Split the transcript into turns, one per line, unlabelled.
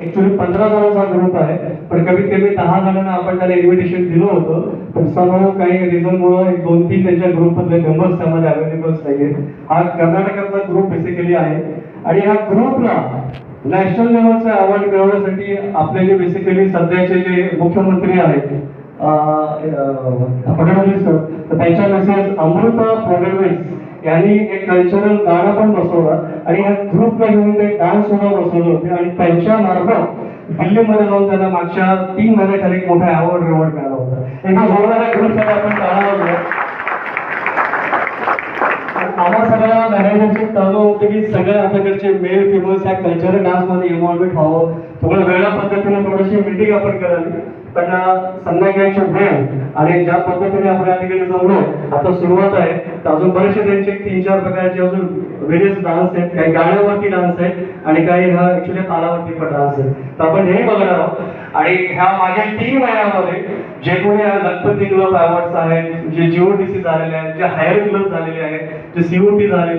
Actually 15 जणांचा group आहे, पण कमीत कमी 10 जणांना आपण त्याला इन्व्हिटेशन दिलं होतं. पण समोर काही रिझनमुळे एक 2-3 त्यांच्या ग्रुपमधले मेंबर्स त्यामध्ये अवेलेबल्स नाहीये. हा कर्नाटकातला ग्रुप बेसिकली आहे आणि ह्या ग्रुपला नॅशनल लेवलचा अवॉर्ड मिळवण्यासाठी आपले जे बेसिकली सध्याचे जे मुख्यमंत्री आहेत फडणवीस सर, तर त्यांच्या मिसेस अमृता फडणवीस यांनी एक कल्चरल गाणं पण बसवलं आणि ह्या ग्रुपला घेऊन ते डान्स सुद्धा बसवले होते आणि त्यांच्या मार्फत दिल्लीमध्ये जाऊन त्यांना मागच्या 3 महिन्याखाली एक मोठा अवॉर्ड मिळाला होता. एका जोरदार ग्रुपसाठी आपण टाळा वाजवूया. आम्हा सगळ्या मॅनेजरची तळमळ होते की सगळे आपल्याकडचे मेल फेमस या कल्चरल डान्स मध्ये इन्व्हॉल्वमेंट व्हावं. थोडं वेगळ्या पद्धतीने थोडीशी मीटिंग आपण करावी. पण संध्याकाळची वेळ आणि ज्या पद्धतीने आपण या ठिकाणी जमलो, आता सुरुवात आहे तर अजून बरेचसे त्यांचे 3-4 प्रकारचे अजून व्हेरियस डान्स आहेत. काही गाण्यावरती डान्स आहेत आणि काही हा ऍक्च्युली तालावरती पण डान्स आहे. तर आपण हे बघणार आहोत आणि ह्या मागील 3 महिन्यामध्ये जे कोणी गणपती क्लब अवॉर्ड्स आहेत, जे जीओडीसी झालेले आहेत, जे हायर क्लब झालेले आहेत, जे सीओटी झाले